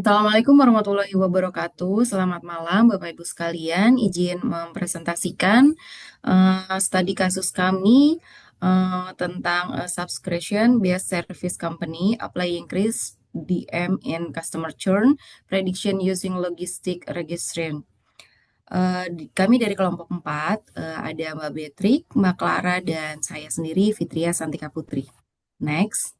Assalamualaikum warahmatullahi wabarakatuh. Selamat malam, Bapak Ibu sekalian. Izin mempresentasikan studi kasus kami tentang subscription based service company, apply increase DM in customer churn, prediction using logistic registration. Kami dari kelompok 4, ada Mbak Betrik, Mbak Clara, dan saya sendiri, Fitria Santika Putri. Next.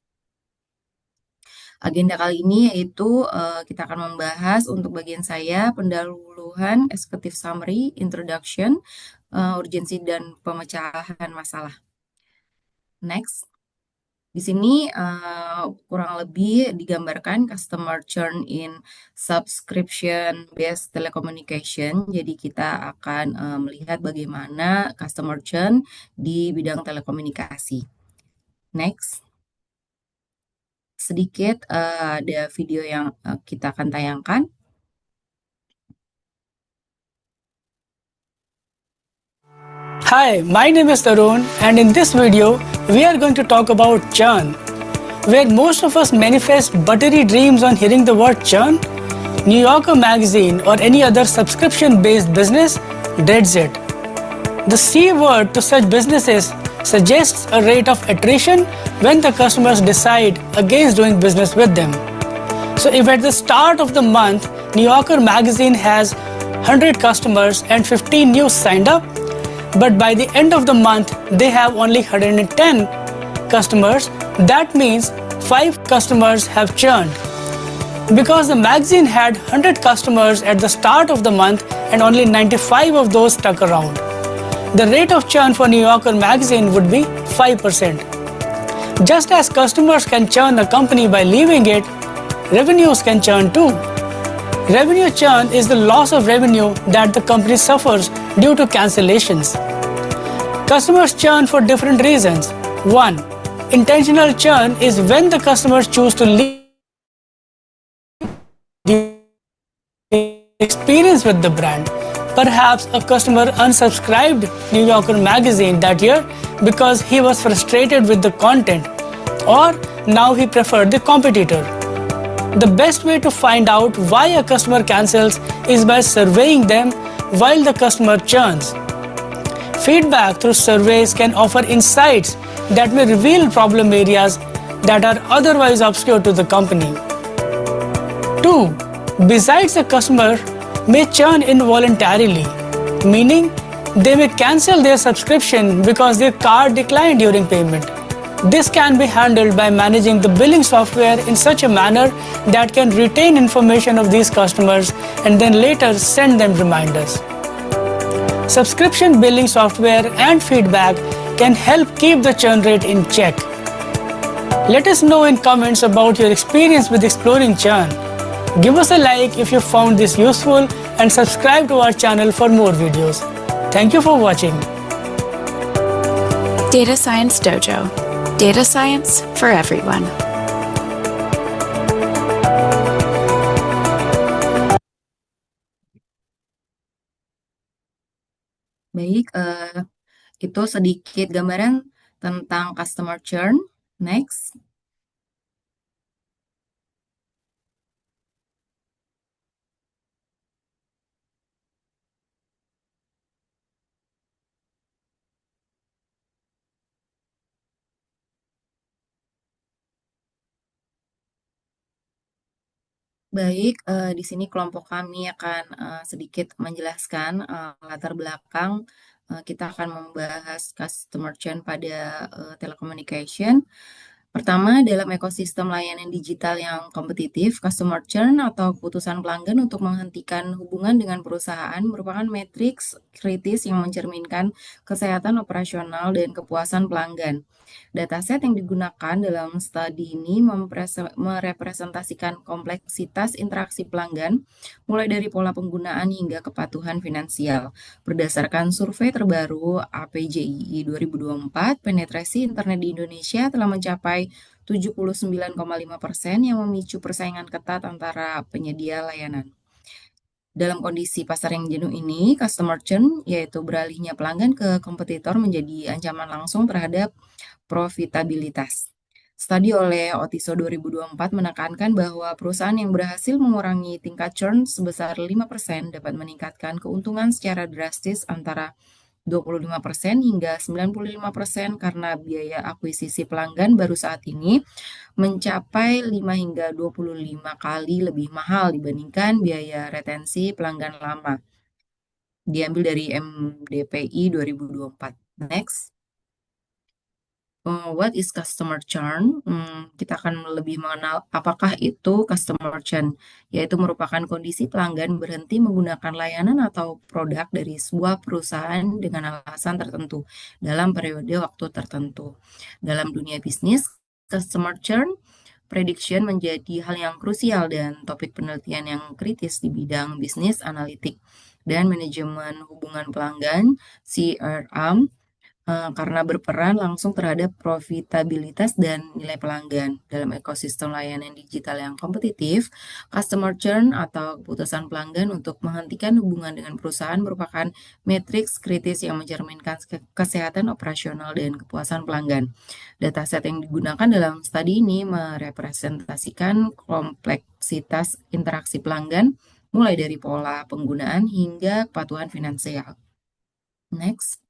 Agenda kali ini yaitu kita akan membahas untuk bagian saya pendahuluan, executive summary, introduction, urgensi dan pemecahan masalah. Next. Di sini kurang lebih digambarkan customer churn in subscription based telecommunication. Jadi kita akan melihat bagaimana customer churn di bidang telekomunikasi. Next. Sedikit ada video yang kita akan tayangkan. Hi, my name is Tarun, and in this video, we are going to talk about churn. Where most of us manifest buttery dreams on hearing the word churn, New Yorker Magazine or any other subscription-based business dreads it. The C word to such businesses suggests a rate of attrition when the customers decide against doing business with them. So if at the start of the month, New Yorker Magazine has 100 customers and 15 new signed up, but by the end of the month, they have only 110 customers, that means 5 customers have churned. Because the magazine had 100 customers at the start of the month and only 95 of those stuck around. The rate of churn for New Yorker Magazine would be 5%. Just as customers can churn a company by leaving it, revenues can churn too. Revenue churn is the loss of revenue that the company suffers due to cancellations. Customers churn for different reasons. 1. Intentional churn is when the customers choose to leave the experience with the brand. Perhaps a customer unsubscribed New Yorker Magazine that year because he was frustrated with the content, or now he preferred the competitor. The best way to find out why a customer cancels is by surveying them while the customer churns. Feedback through surveys can offer insights that may reveal problem areas that are otherwise obscure to the company. 2. Besides, a customer may churn involuntarily, meaning they may cancel their subscription because their card declined during payment. This can be handled by managing the billing software in such a manner that can retain information of these customers and then later send them reminders. Subscription billing software and feedback can help keep the churn rate in check. Let us know in comments about your experience with exploring churn. Give us a like if you found this useful and subscribe to our channel for more videos. Thank you for watching. Data Science Dojo. Data science for everyone. Baik, itu sedikit gambaran tentang customer churn. Next. Baik, di sini kelompok kami akan sedikit menjelaskan latar belakang. Kita akan membahas customer churn pada telecommunication. Pertama, dalam ekosistem layanan digital yang kompetitif, customer churn atau keputusan pelanggan untuk menghentikan hubungan dengan perusahaan merupakan matriks kritis yang mencerminkan kesehatan operasional dan kepuasan pelanggan. Dataset yang digunakan dalam studi ini merepresentasikan kompleksitas interaksi pelanggan, mulai dari pola penggunaan hingga kepatuhan finansial. Berdasarkan survei terbaru APJII 2024, penetrasi internet di Indonesia telah mencapai 79,5% yang memicu persaingan ketat antara penyedia layanan. Dalam kondisi pasar yang jenuh ini, customer churn, yaitu beralihnya pelanggan ke kompetitor, menjadi ancaman langsung terhadap profitabilitas. Studi oleh Otiso 2024 menekankan bahwa perusahaan yang berhasil mengurangi tingkat churn sebesar 5% dapat meningkatkan keuntungan secara drastis antara 25% hingga 95% karena biaya akuisisi pelanggan baru saat ini mencapai 5 hingga 25 kali lebih mahal dibandingkan biaya retensi pelanggan lama. Diambil dari MDPI 2024. Next. What is customer churn? Kita akan lebih mengenal apakah itu customer churn, yaitu merupakan kondisi pelanggan berhenti menggunakan layanan atau produk dari sebuah perusahaan dengan alasan tertentu dalam periode waktu tertentu. Dalam dunia bisnis, customer churn prediction menjadi hal yang krusial dan topik penelitian yang kritis di bidang bisnis analitik dan manajemen hubungan pelanggan (CRM) karena berperan langsung terhadap profitabilitas dan nilai pelanggan. Dalam ekosistem layanan digital yang kompetitif, customer churn atau keputusan pelanggan untuk menghentikan hubungan dengan perusahaan merupakan matriks kritis yang mencerminkan kesehatan operasional dan kepuasan pelanggan. Dataset yang digunakan dalam studi ini merepresentasikan kompleksitas interaksi pelanggan, mulai dari pola penggunaan hingga kepatuhan finansial. Next.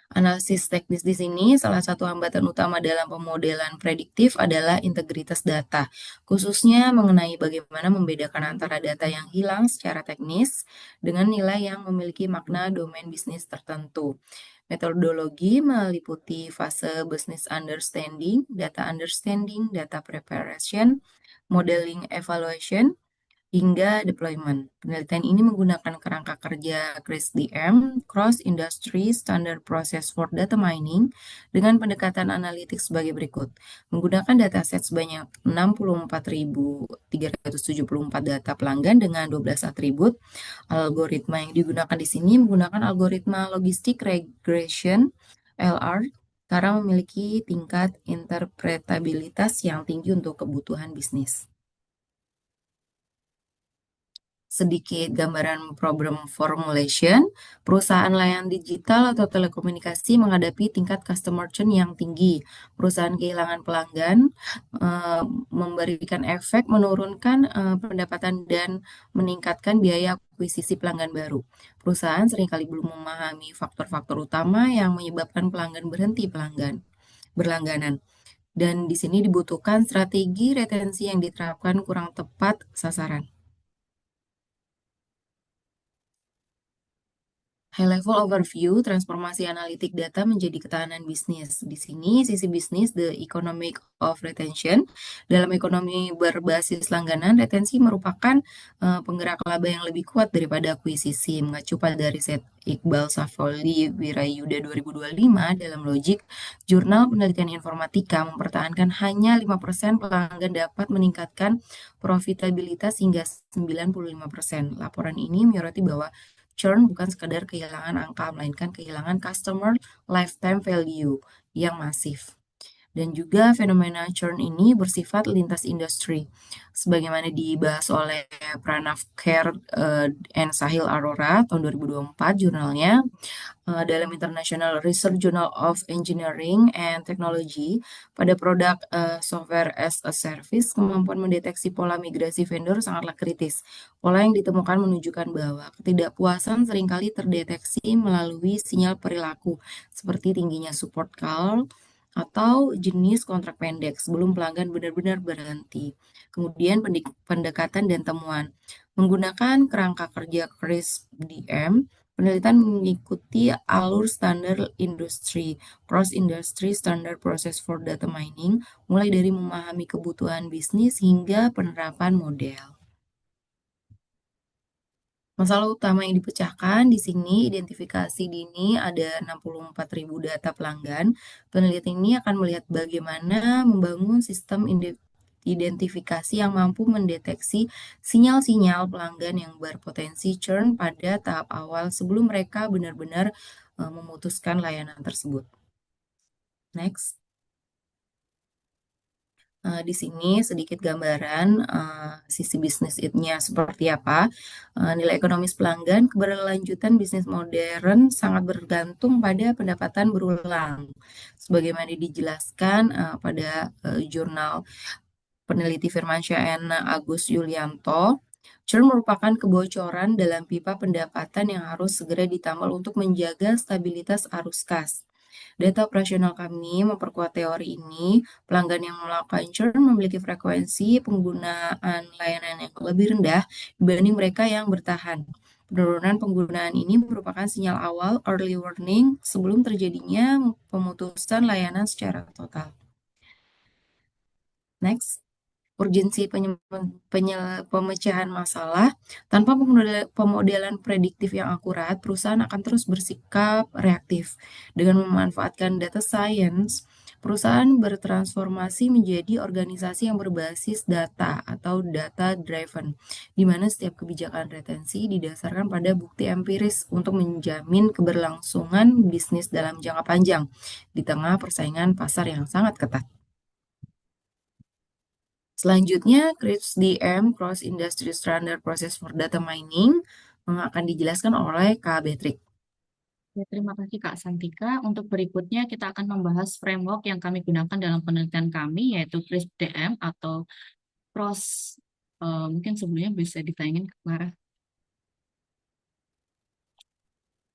Analisis teknis di sini, salah satu hambatan utama dalam pemodelan prediktif adalah integritas data, khususnya mengenai bagaimana membedakan antara data yang hilang secara teknis dengan nilai yang memiliki makna domain bisnis tertentu. Metodologi meliputi fase business understanding, data preparation, modeling evaluation, hingga deployment. Penelitian ini menggunakan kerangka kerja CRISP-DM, Cross Industry Standard Process for Data Mining, dengan pendekatan analitik sebagai berikut. Menggunakan dataset sebanyak 64.374 data pelanggan dengan 12 atribut, algoritma yang digunakan di sini menggunakan algoritma logistik regression (LR) karena memiliki tingkat interpretabilitas yang tinggi untuk kebutuhan bisnis. Sedikit gambaran problem formulation, perusahaan layanan digital atau telekomunikasi menghadapi tingkat customer churn yang tinggi. Perusahaan kehilangan pelanggan, memberikan efek menurunkan pendapatan dan meningkatkan biaya akuisisi pelanggan baru. Perusahaan seringkali belum memahami faktor-faktor utama yang menyebabkan pelanggan berlangganan. Dan di sini dibutuhkan strategi retensi yang diterapkan kurang tepat sasaran. High level overview, transformasi analitik data menjadi ketahanan bisnis. Di sini, sisi bisnis, the economic of retention. Dalam ekonomi berbasis langganan, retensi merupakan penggerak laba yang lebih kuat daripada akuisisi. Mengacu pada riset Iqbal Safoli Wirayuda 2025 dalam Logic, Jurnal Penelitian Informatika mempertahankan hanya 5% pelanggan dapat meningkatkan profitabilitas hingga 95%. Laporan ini menyoroti bahwa churn bukan sekadar kehilangan angka, melainkan kehilangan customer lifetime value yang masif. Dan juga fenomena churn ini bersifat lintas industri. Sebagaimana dibahas oleh Pranav Kher and Sahil Arora tahun 2024 jurnalnya, dalam International Research Journal of Engineering and Technology, pada produk software as a service, kemampuan mendeteksi pola migrasi vendor sangatlah kritis. Pola yang ditemukan menunjukkan bahwa ketidakpuasan seringkali terdeteksi melalui sinyal perilaku, seperti tingginya support call, atau jenis kontrak pendek sebelum pelanggan benar-benar berhenti. Kemudian pendekatan dan temuan. Menggunakan kerangka kerja CRISP-DM, penelitian mengikuti alur standar industri, cross industry standard process for data mining, mulai dari memahami kebutuhan bisnis hingga penerapan model. Masalah utama yang dipecahkan di sini, identifikasi dini ada 64.000 data pelanggan. Penelitian ini akan melihat bagaimana membangun sistem identifikasi yang mampu mendeteksi sinyal-sinyal pelanggan yang berpotensi churn pada tahap awal sebelum mereka benar-benar memutuskan layanan tersebut. Next. Di sini sedikit gambaran sisi bisnisnya seperti apa. Nilai ekonomis pelanggan, keberlanjutan bisnis modern sangat bergantung pada pendapatan berulang. Sebagaimana dijelaskan pada jurnal peneliti Firmansyah N. Agus Yulianto, churn merupakan kebocoran dalam pipa pendapatan yang harus segera ditambal untuk menjaga stabilitas arus kas. Data operasional kami memperkuat teori ini. Pelanggan yang melakukan churn memiliki frekuensi penggunaan layanan yang lebih rendah dibanding mereka yang bertahan. Penurunan penggunaan ini merupakan sinyal awal early warning sebelum terjadinya pemutusan layanan secara total. Next. Urgensi pemecahan masalah. Tanpa pemodelan prediktif yang akurat, perusahaan akan terus bersikap reaktif. Dengan memanfaatkan data science, perusahaan bertransformasi menjadi organisasi yang berbasis data atau data driven, di mana setiap kebijakan retensi didasarkan pada bukti empiris untuk menjamin keberlangsungan bisnis dalam jangka panjang di tengah persaingan pasar yang sangat ketat. Selanjutnya, CRISP-DM, Cross Industry Standard Process for Data Mining, akan dijelaskan oleh Kak Betrik. Ya, terima kasih Kak Santika. Untuk berikutnya kita akan membahas framework yang kami gunakan dalam penelitian kami, yaitu CRISP-DM atau Cross, mungkin sebelumnya bisa ditayangin ke Clara.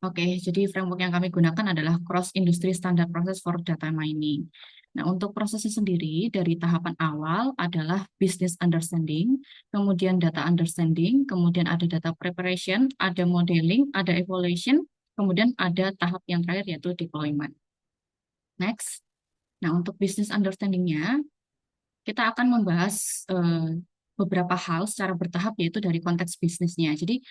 Oke, jadi framework yang kami gunakan adalah Cross Industry Standard Process for Data Mining. Nah, untuk prosesnya sendiri dari tahapan awal adalah business understanding, kemudian data understanding, kemudian ada data preparation, ada modeling, ada evaluation, kemudian ada tahap yang terakhir yaitu deployment. Next. Nah, untuk business understanding-nya, kita akan membahas beberapa hal secara bertahap yaitu dari konteks bisnisnya. Jadi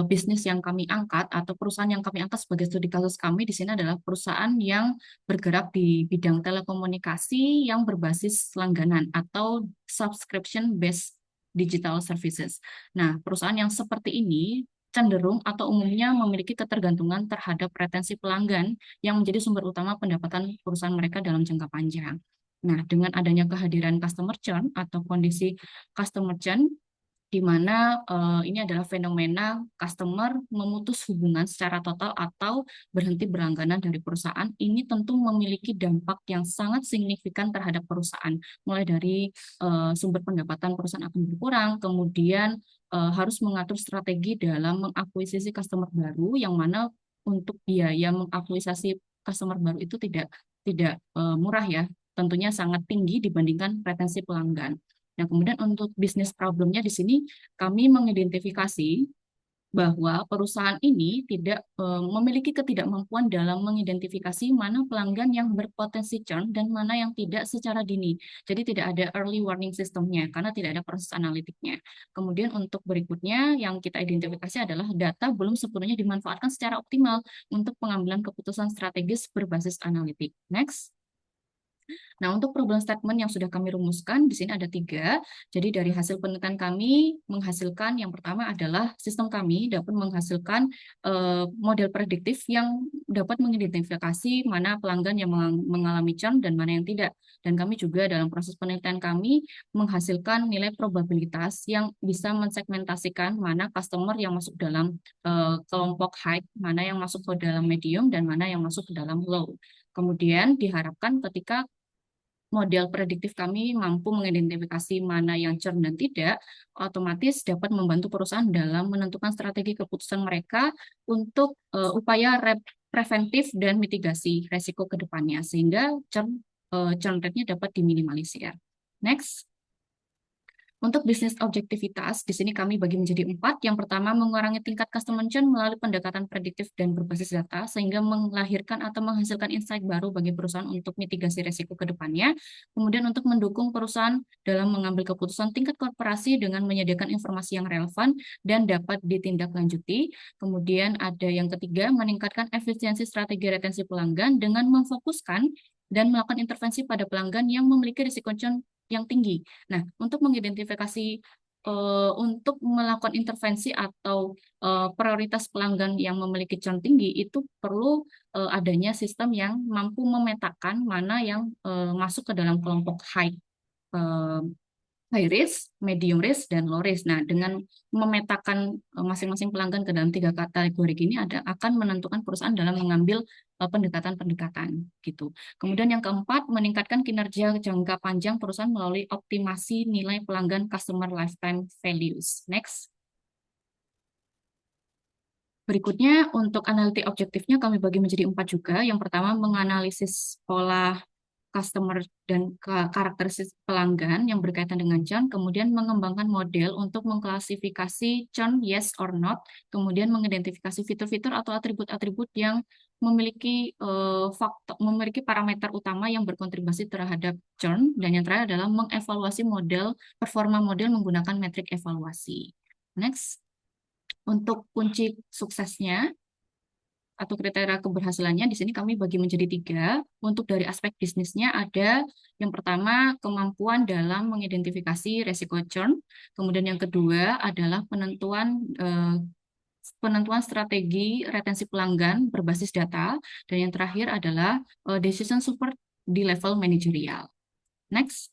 bisnis yang kami angkat atau perusahaan yang kami angkat sebagai studi kasus kami di sini adalah perusahaan yang bergerak di bidang telekomunikasi yang berbasis langganan atau subscription based digital services. Nah, perusahaan yang seperti ini cenderung atau umumnya memiliki ketergantungan terhadap retensi pelanggan yang menjadi sumber utama pendapatan perusahaan mereka dalam jangka panjang. Nah, dengan adanya kehadiran customer churn atau kondisi customer churn, di mana ini adalah fenomena customer memutus hubungan secara total atau berhenti berlangganan dari perusahaan, ini tentu memiliki dampak yang sangat signifikan terhadap perusahaan, mulai dari sumber pendapatan perusahaan akan berkurang, kemudian harus mengatur strategi dalam mengakuisisi customer baru, yang mana untuk biaya mengakuisisi customer baru itu tidak murah ya, tentunya sangat tinggi dibandingkan retensi pelanggan. Nah, kemudian untuk bisnis problemnya di sini kami mengidentifikasi bahwa perusahaan ini tidak memiliki ketidakmampuan dalam mengidentifikasi mana pelanggan yang berpotensi churn dan mana yang tidak secara dini. Jadi tidak ada early warning systemnya karena tidak ada proses analitiknya. Kemudian untuk berikutnya yang kita identifikasi adalah data belum sepenuhnya dimanfaatkan secara optimal untuk pengambilan keputusan strategis berbasis analitik. Next. Nah, untuk problem statement yang sudah kami rumuskan, di sini ada 3. Jadi dari hasil penelitian kami menghasilkan yang pertama adalah sistem kami dapat menghasilkan model prediktif yang dapat mengidentifikasi mana pelanggan yang mengalami churn dan mana yang tidak. Dan kami juga dalam proses penelitian kami menghasilkan nilai probabilitas yang bisa mensegmentasikan mana customer yang masuk dalam kelompok high, mana yang masuk ke dalam medium, dan mana yang masuk ke dalam low. Kemudian diharapkan ketika model prediktif kami mampu mengidentifikasi mana yang churn dan tidak, otomatis dapat membantu perusahaan dalam menentukan strategi keputusan mereka untuk upaya preventif dan mitigasi resiko ke depannya, sehingga churn rate-nya dapat diminimalisir. Next. Untuk bisnis objektivitas, di sini kami bagi menjadi 4. Yang pertama, mengurangi tingkat customer churn melalui pendekatan prediktif dan berbasis data, sehingga melahirkan atau menghasilkan insight baru bagi perusahaan untuk mitigasi risiko ke depannya. Kemudian untuk mendukung perusahaan dalam mengambil keputusan tingkat korporasi dengan menyediakan informasi yang relevan dan dapat ditindaklanjuti. Kemudian ada yang ketiga, meningkatkan efisiensi strategi retensi pelanggan dengan memfokuskan dan melakukan intervensi pada pelanggan yang memiliki risiko churn yang tinggi. Nah, untuk mengidentifikasi untuk melakukan intervensi atau prioritas pelanggan yang memiliki churn tinggi, itu perlu adanya sistem yang mampu memetakan mana yang masuk ke dalam kelompok high eh, high risk, medium risk, dan low risk. Nah, dengan memetakan masing-masing pelanggan ke dalam 3 kategori ini akan menentukan perusahaan dalam mengambil pendekatan-pendekatan gitu. Kemudian yang keempat, meningkatkan kinerja jangka panjang perusahaan melalui optimasi nilai pelanggan customer lifetime values. Next. Berikutnya, untuk analitik objektifnya kami bagi menjadi 4 juga. Yang pertama, menganalisis pola customer dan karakteristik pelanggan yang berkaitan dengan churn, kemudian mengembangkan model untuk mengklasifikasi churn yes or not, kemudian mengidentifikasi fitur-fitur atau atribut-atribut yang memiliki parameter utama yang berkontribusi terhadap churn, dan yang terakhir adalah mengevaluasi performa model menggunakan metrik evaluasi. Next. Untuk kunci suksesnya atau kriteria keberhasilannya di sini kami bagi menjadi 3. Untuk dari aspek bisnisnya ada yang pertama kemampuan dalam mengidentifikasi resiko churn, kemudian yang kedua adalah penentuan strategi retensi pelanggan berbasis data, dan yang terakhir adalah decision support di level manajerial. Next.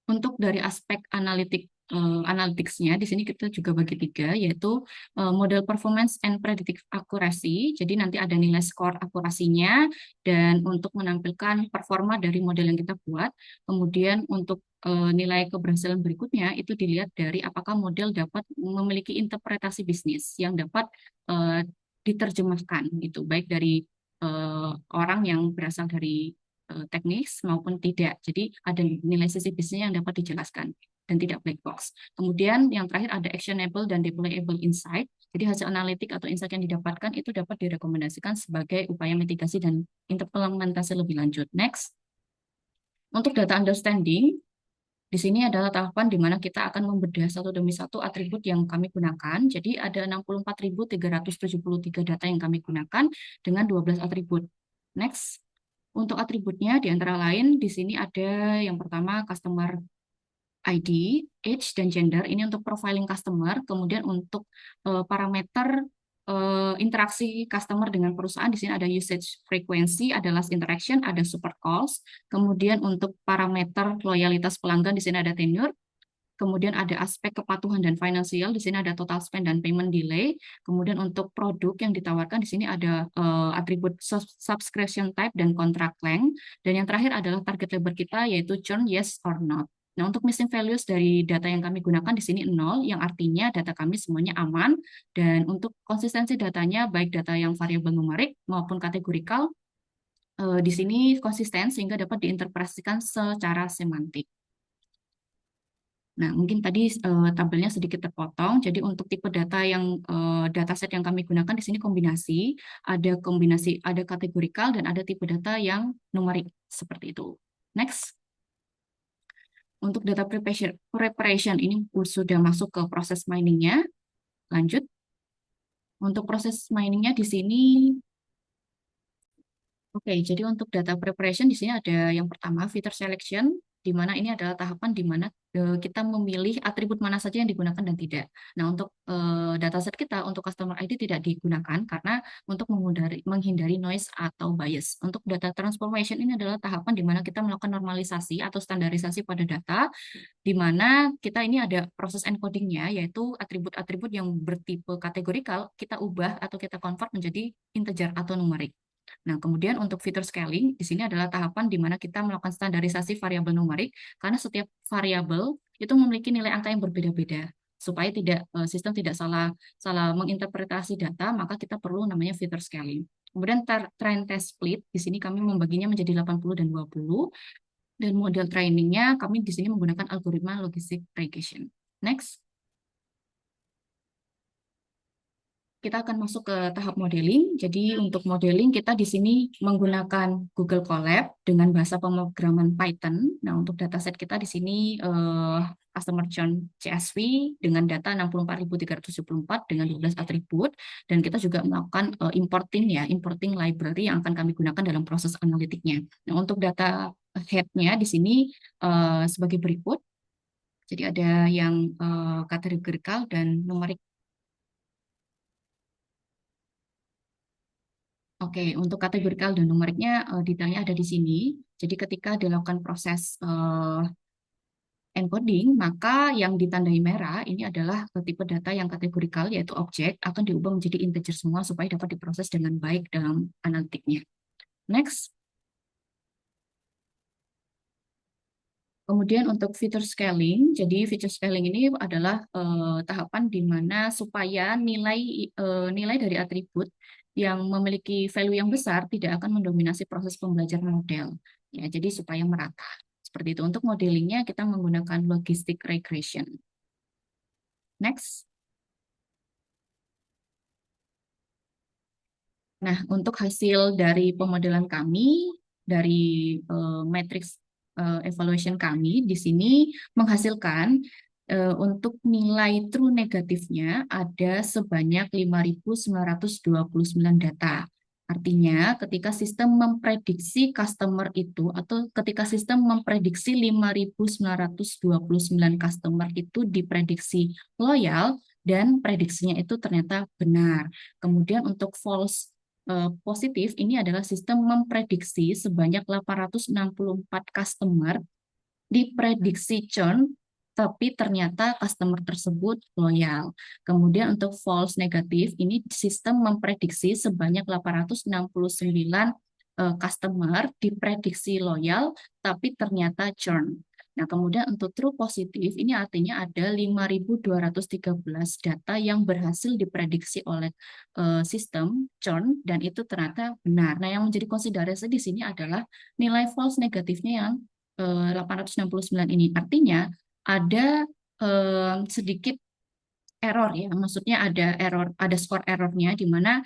Untuk dari aspek analytics-nya, di sini kita juga bagi 3, yaitu model performance and predictive accuracy. Jadi nanti ada nilai skor akurasinya, dan untuk menampilkan performa dari model yang kita buat. Kemudian untuk nilai keberhasilan berikutnya, itu dilihat dari apakah model dapat memiliki interpretasi bisnis yang dapat diterjemahkan, gitu, baik dari orang yang berasal dari teknis maupun tidak. Jadi ada nilai sisi bisnisnya yang dapat dijelaskan dan tidak black box. Kemudian yang terakhir ada actionable dan deployable insight. Jadi hasil analitik atau insight yang didapatkan itu dapat direkomendasikan sebagai upaya mitigasi dan implementasi lebih lanjut. Next. Untuk data understanding, di sini adalah tahapan di mana kita akan membedah satu demi satu atribut yang kami gunakan. Jadi ada 64.373 data yang kami gunakan dengan 12 atribut. Next. Untuk atributnya, di antara lain, di sini ada yang pertama customer ID, age, dan gender. Ini untuk profiling customer. Kemudian untuk parameter interaksi customer dengan perusahaan, di sini ada usage frequency, ada last interaction, ada support calls. Kemudian untuk parameter loyalitas pelanggan, di sini ada tenure. Kemudian ada aspek kepatuhan dan finansial, di sini ada total spend dan payment delay. Kemudian untuk produk yang ditawarkan, di sini ada atribut subscription type dan contract length. Dan yang terakhir adalah target labor kita, yaitu churn yes or not. Nah, untuk missing values dari data yang kami gunakan di sini 0, yang artinya data kami semuanya aman. Dan untuk konsistensi datanya, baik data yang variabel numerik maupun kategorikal, di sini konsisten sehingga dapat diinterpretasikan secara semantik. Nah, mungkin tadi tabelnya sedikit terpotong. Jadi untuk tipe data yang dataset yang kami gunakan di sini kombinasi, ada kategorikal dan ada tipe data yang numerik seperti itu. Next. Untuk data preparation ini sudah masuk ke proses miningnya. Lanjut. Untuk proses miningnya di sini, oke, jadi untuk data preparation di sini ada yang pertama filter selection, di mana ini adalah tahapan di mana kita memilih atribut mana saja yang digunakan dan tidak. Nah, untuk dataset kita untuk customer ID tidak digunakan karena untuk menghindari noise atau bias. Untuk data transformation ini adalah tahapan di mana kita melakukan normalisasi atau standarisasi pada data, di mana kita ini ada proses encodingnya, yaitu atribut-atribut yang bertipe kategorikal kita ubah atau kita convert menjadi integer atau numerik. Nah, kemudian untuk fitur scaling, di sini adalah tahapan di mana kita melakukan standarisasi variabel numerik, karena setiap variabel itu memiliki nilai angka yang berbeda-beda. Supaya sistem tidak salah menginterpretasi data, maka kita perlu namanya fitur scaling. Kemudian train test split, di sini kami membaginya menjadi 80 dan 20. Dan model trainingnya kami di sini menggunakan algoritma logistic regression. Next. Kita akan masuk ke tahap modeling. Jadi untuk modeling kita di sini menggunakan Google Colab dengan bahasa pemrograman Python. Nah, untuk dataset kita di sini customer churn CSV dengan data 64.374 dengan 12 atribut, dan kita juga melakukan importing library yang akan kami gunakan dalam proses analitiknya. Nah, untuk data head-nya di sini sebagai berikut. Jadi ada yang kategorikal dan numerik. Oke, untuk kategorikal dan numeriknya detailnya ada di sini. Jadi ketika dilakukan proses encoding, maka yang ditandai merah ini adalah tipe data yang kategorikal, yaitu objek, akan diubah menjadi integer semua supaya dapat diproses dengan baik dalam analitiknya. Next. Kemudian untuk feature scaling, jadi feature scaling ini adalah tahapan di mana supaya nilai dari atribut yang memiliki value yang besar tidak akan mendominasi proses pembelajaran model. Ya, jadi supaya merata. Seperti itu. Untuk modelingnya kita menggunakan logistic regression. Next. Nah, untuk hasil dari pemodelan kami, dari matrix evaluation kami, di sini menghasilkan untuk nilai true negatifnya ada sebanyak 5.929 data. Artinya, ketika sistem memprediksi customer itu, atau ketika sistem memprediksi 5.929 customer itu diprediksi loyal, dan prediksinya itu ternyata benar. Kemudian untuk false positif ini adalah sistem memprediksi sebanyak 864 customer diprediksi churn, tapi ternyata customer tersebut loyal. Kemudian untuk false negatif ini sistem memprediksi sebanyak 869 customer diprediksi loyal, tapi ternyata churn. Nah, kemudian untuk true positif, ini artinya ada 5.213 data yang berhasil diprediksi oleh sistem churn, dan itu ternyata benar. Nah, yang menjadi konsiderasi di sini adalah nilai false negatifnya yang 869 ini. Artinya ada sedikit error ya, maksudnya ada error, ada skor errornya di mana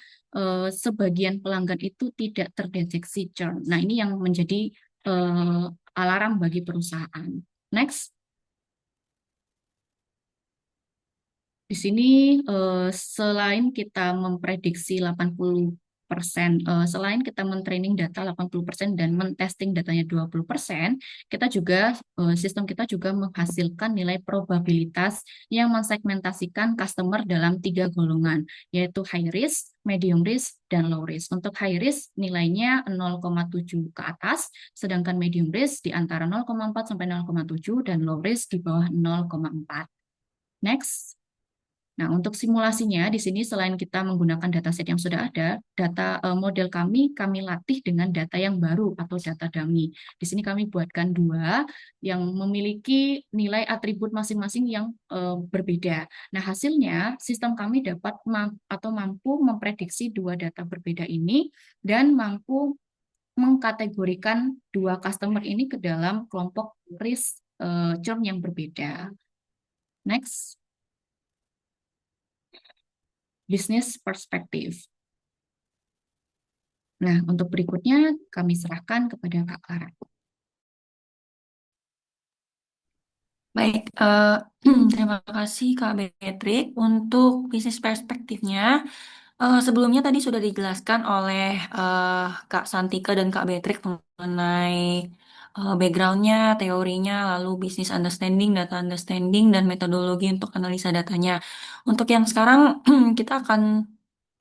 sebagian pelanggan itu tidak terdeteksi churn. Nah, ini yang menjadi alarm bagi perusahaan. Next. Di sini selain kita memprediksi 80%, selain kita mentraining data 80% dan mentesting datanya 20%, kita juga sistem kita juga menghasilkan nilai probabilitas yang mensegmentasikan customer dalam 3 golongan, yaitu high risk, medium risk, dan low risk. Untuk high risk nilainya 0,7 ke atas, sedangkan medium risk di antara 0,4 sampai 0,7 dan low risk di bawah 0,4. Next. Nah, untuk simulasinya di sini selain kita menggunakan dataset yang sudah ada, data model kami latih dengan data yang baru atau data dummy. Di sini kami buatkan 2 yang memiliki nilai atribut masing-masing yang berbeda. Nah, hasilnya sistem kami dapat mampu memprediksi 2 data berbeda ini dan mampu mengkategorikan 2 customer ini ke dalam kelompok risk churn yang berbeda. Next. Bisnis perspektif. Nah, untuk berikutnya kami serahkan kepada Kak Clara. Baik, terima kasih Kak Beatrick untuk bisnis perspektifnya. Sebelumnya tadi sudah dijelaskan oleh Kak Santika dan Kak Beatrick mengenai backgroundnya, teorinya, lalu business understanding, data understanding, dan metodologi untuk analisa datanya. Untuk yang sekarang kita akan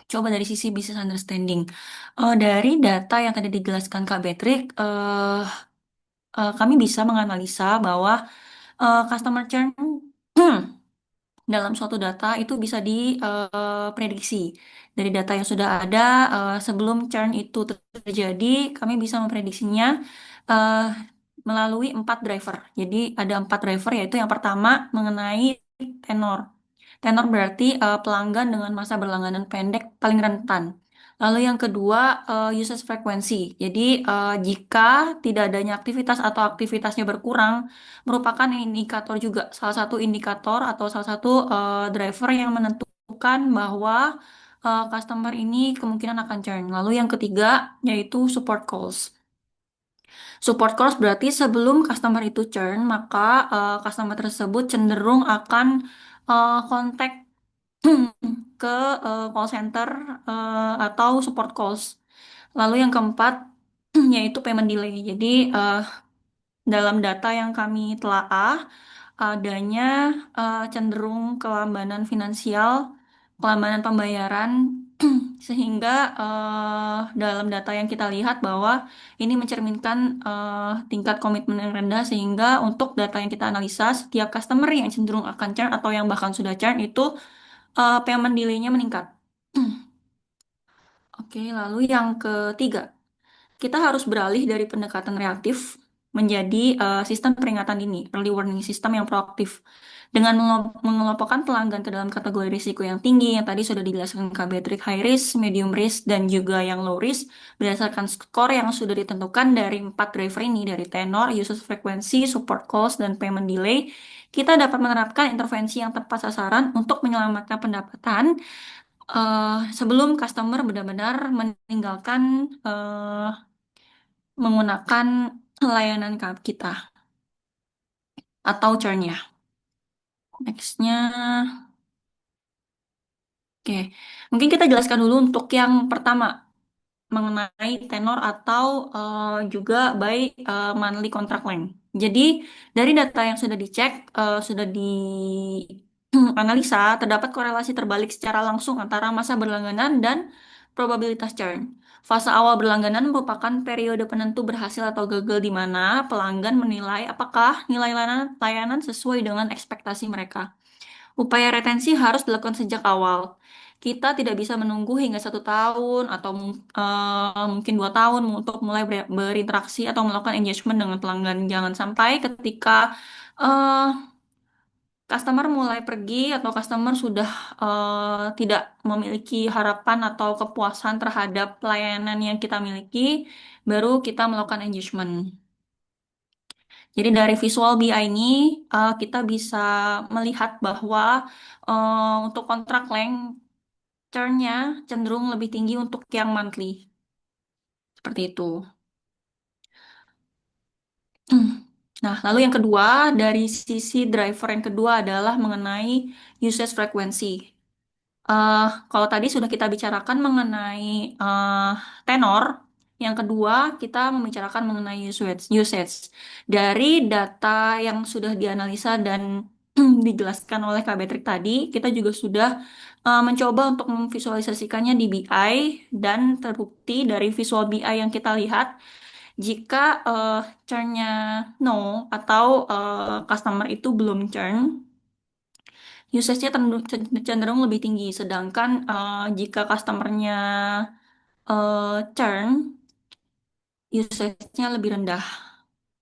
coba dari sisi business understanding. Dari data yang tadi dijelaskan Kak Beatrick, kami bisa menganalisa bahwa customer churn dalam suatu data itu bisa diprediksi. Dari data yang sudah ada, sebelum churn itu terjadi, kami bisa memprediksinya eh, melalui 4 driver. Jadi ada 4 driver, yaitu yang pertama mengenai tenor. Tenor berarti pelanggan dengan masa berlangganan pendek paling rentan. Lalu yang kedua, usage frequency. Jadi jika tidak adanya aktivitas atau aktivitasnya berkurang, merupakan indikator juga, salah satu indikator atau salah satu driver yang menentukan bahwa customer ini kemungkinan akan churn. Lalu yang ketiga yaitu support calls. Support calls berarti sebelum customer itu churn, maka customer tersebut cenderung akan kontak ke call center atau support calls. Lalu yang keempat yaitu payment delay. Jadi dalam data yang kami telaah, adanya cenderung kelambanan finansial, kelambanan pembayaran Sehingga dalam data yang kita lihat bahwa ini mencerminkan tingkat komitmen yang rendah, sehingga untuk data yang kita analisa, setiap customer yang cenderung akan churn atau yang bahkan sudah churn itu payment delay-nya meningkat. Oke, lalu yang ketiga, kita harus beralih dari pendekatan reaktif menjadi sistem peringatan dini, early warning system yang proaktif. Dengan mengelompokkan pelanggan ke dalam kategori risiko yang tinggi, yang tadi sudah dijelaskan Kak Beatrice, high risk, medium risk, dan juga yang low risk, berdasarkan skor yang sudah ditentukan dari 4 driver ini, dari tenor, usage frequency, support calls, dan payment delay, kita dapat menerapkan intervensi yang tepat sasaran untuk menyelamatkan pendapatan sebelum customer benar-benar meninggalkan menggunakan layanan kita atau churn-nya. Nextnya, oke, mungkin kita jelaskan dulu untuk yang pertama mengenai tenor atau juga by monthly contract length. Jadi dari data yang sudah dicek, sudah dianalisa, terdapat korelasi terbalik secara langsung antara masa berlangganan dan probabilitas churn. Fase awal berlangganan merupakan periode penentu berhasil atau gagal di mana pelanggan menilai apakah nilai layanan sesuai dengan ekspektasi mereka. Upaya retensi harus dilakukan sejak awal. Kita tidak bisa menunggu hingga 1 tahun atau mungkin 2 tahun untuk mulai berinteraksi atau melakukan engagement dengan pelanggan. Jangan sampai ketika eh, customer mulai pergi atau customer sudah tidak memiliki harapan atau kepuasan terhadap layanan yang kita miliki, baru kita melakukan engagement. Jadi dari visual BI ini kita bisa melihat bahwa untuk kontrak length churn-nya cenderung lebih tinggi untuk yang monthly. Seperti itu. Nah, lalu yang kedua, dari sisi driver yang kedua adalah mengenai usage frequency. Kalau tadi sudah kita bicarakan mengenai tenor, yang kedua kita membicarakan mengenai usage. Dari data yang sudah dianalisa dan dijelaskan oleh Kak Betrik tadi, kita juga sudah mencoba untuk memvisualisasikannya di BI dan terbukti dari visual BI yang kita lihat, jika churn-nya no atau customer itu belum churn, usage-nya cenderung lebih tinggi. Sedangkan jika customernya churn, usage-nya lebih rendah.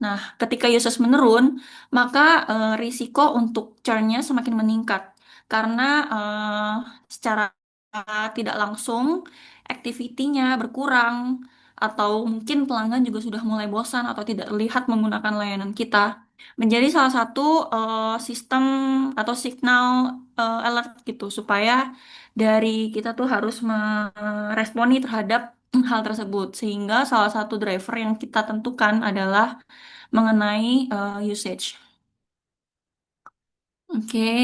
Nah, ketika usage menurun, maka risiko untuk churn-nya semakin meningkat. Karena secara tidak langsung, activity-nya berkurang, atau mungkin pelanggan juga sudah mulai bosan atau tidak terlihat menggunakan layanan kita. Menjadi salah satu sistem atau signal alert gitu, supaya dari kita tuh harus meresponi terhadap hal tersebut. Sehingga salah satu driver yang kita tentukan adalah mengenai usage. Oke,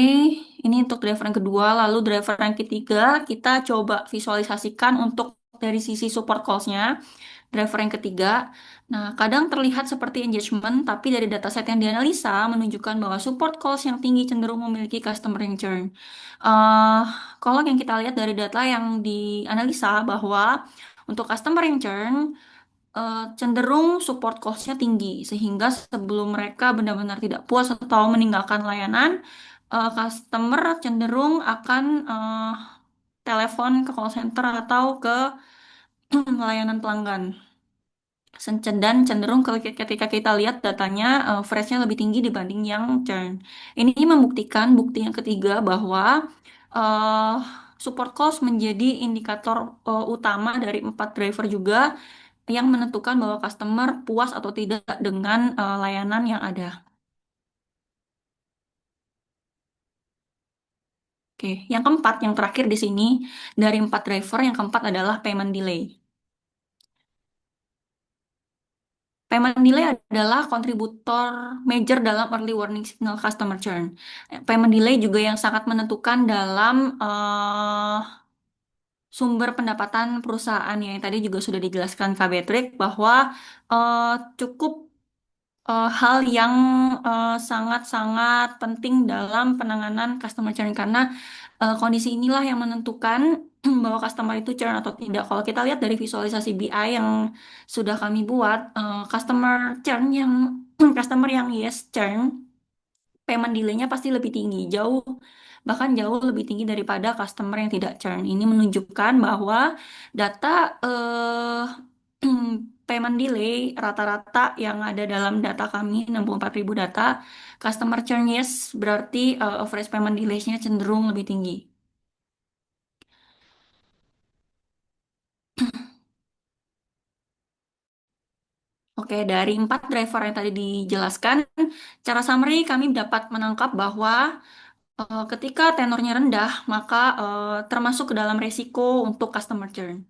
ini untuk driver yang kedua. Lalu driver yang ketiga, kita coba visualisasikan untuk dari sisi support calls-nya. Driver yang ketiga, nah kadang terlihat seperti engagement, tapi dari dataset yang dianalisa menunjukkan bahwa support calls yang tinggi cenderung memiliki customer yang churn. Eh, Kalau yang kita lihat dari data yang dianalisa bahwa untuk customer yang churn, cenderung support cost-nya tinggi, sehingga sebelum mereka benar-benar tidak puas atau meninggalkan layanan, customer cenderung akan telepon ke call center atau ke layanan pelanggan. Dan cenderung ketika kita lihat datanya, fresh-nya lebih tinggi dibanding yang churn. Ini membuktikan bukti yang ketiga bahwa eh, support cost menjadi indikator utama dari 4 driver juga yang menentukan bahwa customer puas atau tidak dengan layanan yang ada. Oke, yang keempat, yang terakhir di sini dari 4 driver, yang keempat adalah payment delay. Payment delay adalah kontributor major dalam early warning signal customer churn. Payment delay juga yang sangat menentukan dalam sumber pendapatan perusahaan yang tadi juga sudah dijelaskan Kak Betrik bahwa eh, cukup hal yang sangat-sangat penting dalam penanganan customer churn, karena kondisi inilah yang menentukan bahwa customer itu churn atau tidak. Kalau kita lihat dari visualisasi BI yang sudah kami buat, customer churn yang customer yang yes churn, payment delay-nya pasti lebih tinggi, jauh bahkan jauh lebih tinggi daripada customer yang tidak churn. Ini menunjukkan bahwa data payment delay rata-rata yang ada dalam data kami 64.000 data, customer churn yes berarti average payment delay-nya cenderung lebih tinggi. Oke, dari 4 driver yang tadi dijelaskan, cara summary kami dapat menangkap bahwa ketika tenornya rendah, maka termasuk ke dalam resiko untuk customer churn.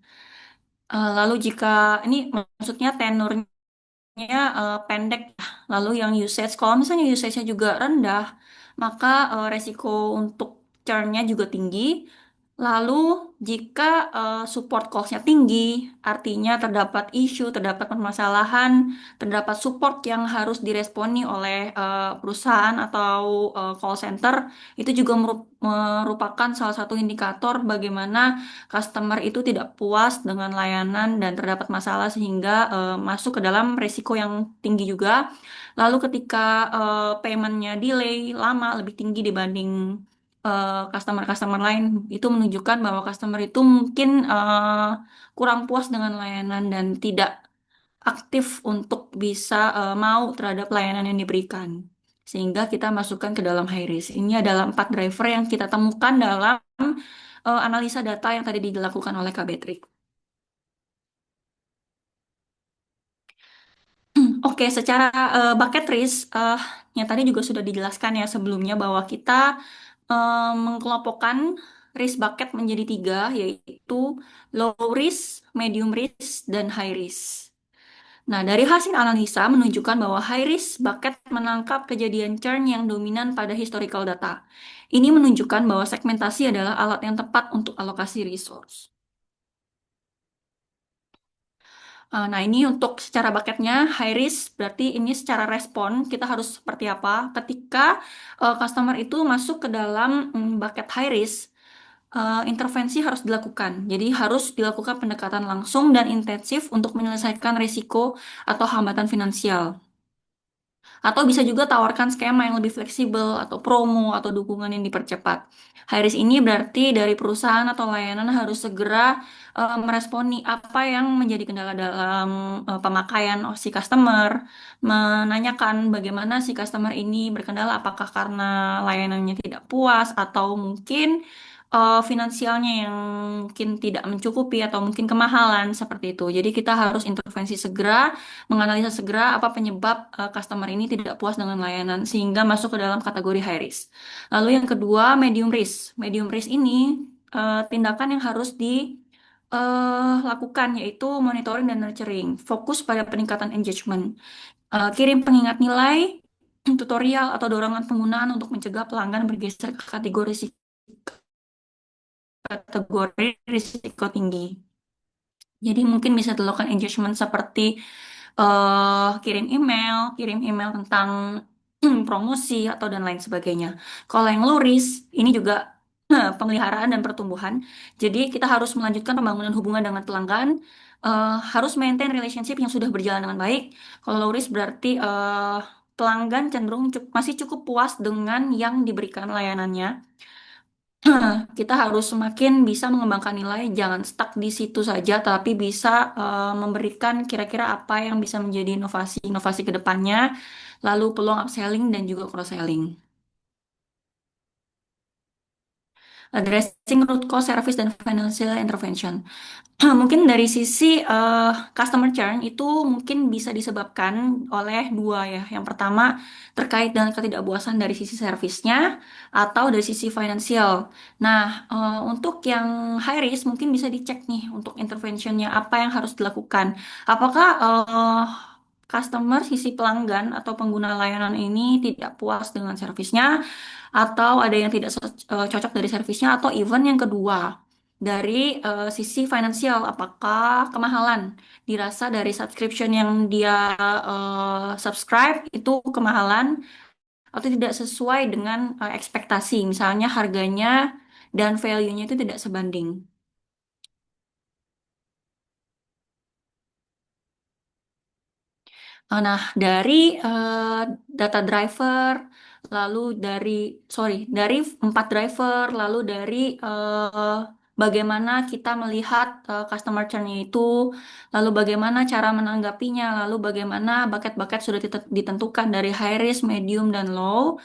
Lalu jika ini maksudnya tenornya pendek, ya. Lalu yang usage, kalau misalnya usage-nya juga rendah, maka resiko untuk churn-nya juga tinggi. Lalu jika support cost-nya tinggi, artinya terdapat isu, terdapat permasalahan, terdapat support yang harus diresponi oleh perusahaan atau call center, itu juga merupakan salah satu indikator bagaimana customer itu tidak puas dengan layanan dan terdapat masalah sehingga masuk ke dalam resiko yang tinggi juga. Lalu ketika paymentnya delay lama lebih tinggi dibanding customer-customer lain, itu menunjukkan bahwa customer itu mungkin kurang puas dengan layanan dan tidak aktif untuk bisa mau terhadap layanan yang diberikan. Sehingga kita masukkan ke dalam high risk. Ini adalah 4 driver yang kita temukan dalam analisa data yang tadi dilakukan oleh Kak Betrik. Oke, secara bucket risk, yang tadi juga sudah dijelaskan ya sebelumnya bahwa kita mengelompokkan risk bucket menjadi 3, yaitu low risk, medium risk, dan high risk. Nah, dari hasil analisa menunjukkan bahwa high risk bucket menangkap kejadian churn yang dominan pada historical data. Ini menunjukkan bahwa segmentasi adalah alat yang tepat untuk alokasi resource. Nah, ini untuk secara bucketnya high risk, berarti ini secara respon kita harus seperti apa ketika customer itu masuk ke dalam bucket high risk. Intervensi harus dilakukan. Jadi harus dilakukan pendekatan langsung dan intensif untuk menyelesaikan risiko atau hambatan finansial. Atau bisa juga tawarkan skema yang lebih fleksibel atau promo atau dukungan yang dipercepat. High risk ini berarti dari perusahaan atau layanan harus segera meresponi apa yang menjadi kendala dalam pemakaian si customer, menanyakan bagaimana si customer ini berkendala, apakah karena layanannya tidak puas atau mungkin finansialnya yang mungkin tidak mencukupi atau mungkin kemahalan seperti itu. Jadi kita harus intervensi segera, menganalisa segera apa penyebab customer ini tidak puas dengan layanan sehingga masuk ke dalam kategori high risk. Lalu yang kedua, medium risk. Medium risk ini tindakan yang harus dilakukan yaitu monitoring dan nurturing. Fokus pada peningkatan engagement. Kirim pengingat nilai, tutorial atau dorongan penggunaan untuk mencegah pelanggan bergeser ke kategori risiko tinggi. Jadi mungkin bisa dilakukan engagement seperti kirim email tentang promosi atau dan lain sebagainya. Kalau yang low risk, ini juga pemeliharaan dan pertumbuhan. Jadi kita harus melanjutkan pembangunan hubungan dengan pelanggan, harus maintain relationship yang sudah berjalan dengan baik. Kalau low risk berarti pelanggan cenderung masih cukup puas dengan yang diberikan layanannya. Kita harus semakin bisa mengembangkan nilai, jangan stuck di situ saja, tapi bisa memberikan kira-kira apa yang bisa menjadi inovasi-inovasi ke depannya, lalu peluang upselling dan juga cross-selling. Addressing root cause service dan financial intervention. Mungkin dari sisi customer churn itu mungkin bisa disebabkan oleh dua ya. Yang pertama terkait dengan ketidakpuasan dari sisi servisnya atau dari sisi finansial. Nah, untuk yang high risk mungkin bisa dicek nih untuk interventionnya apa yang harus dilakukan. Apakah customer sisi pelanggan atau pengguna layanan ini tidak puas dengan servisnya atau ada yang tidak cocok dari servisnya atau even yang kedua dari sisi finansial, apakah kemahalan dirasa dari subscription yang dia subscribe itu kemahalan atau tidak sesuai dengan ekspektasi, misalnya harganya dan value-nya itu tidak sebanding. Nah, dari data driver, lalu dari 4 driver, lalu dari bagaimana kita melihat customer churn itu, lalu bagaimana cara menanggapinya, lalu bagaimana bucket-bucket sudah ditentukan dari high risk, medium, dan low.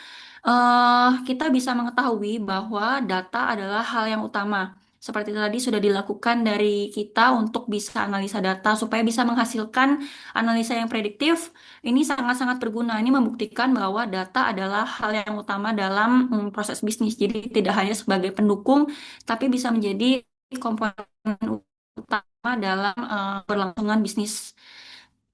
Kita bisa mengetahui bahwa data adalah hal yang utama. Seperti tadi sudah dilakukan dari kita untuk bisa analisa data supaya bisa menghasilkan analisa yang prediktif. Ini sangat-sangat berguna. Ini membuktikan bahwa data adalah hal yang utama dalam proses bisnis. Jadi tidak hanya sebagai pendukung, tapi bisa menjadi komponen utama dalam berlangsungan bisnis.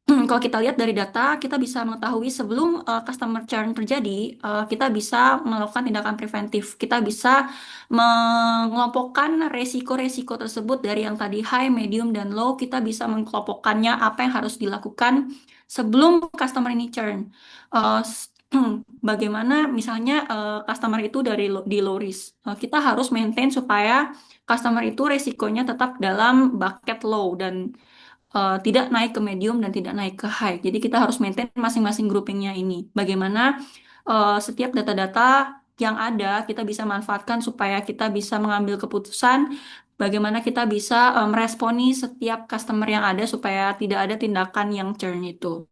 Kalau kita lihat dari data, kita bisa mengetahui sebelum customer churn terjadi, kita bisa melakukan tindakan preventif. Kita bisa mengelompokkan resiko-resiko tersebut dari yang tadi high, medium, dan low. Kita bisa mengelompokkannya apa yang harus dilakukan sebelum customer ini churn. Bagaimana misalnya customer itu di low risk. Kita harus maintain supaya customer itu resikonya tetap dalam bucket low dan tidak naik ke medium dan tidak naik ke high. Jadi kita harus maintain masing-masing groupingnya ini. Bagaimana setiap data-data yang ada kita bisa manfaatkan supaya kita bisa mengambil keputusan. Bagaimana kita bisa meresponi setiap customer yang ada supaya tidak ada tindakan yang churn itu.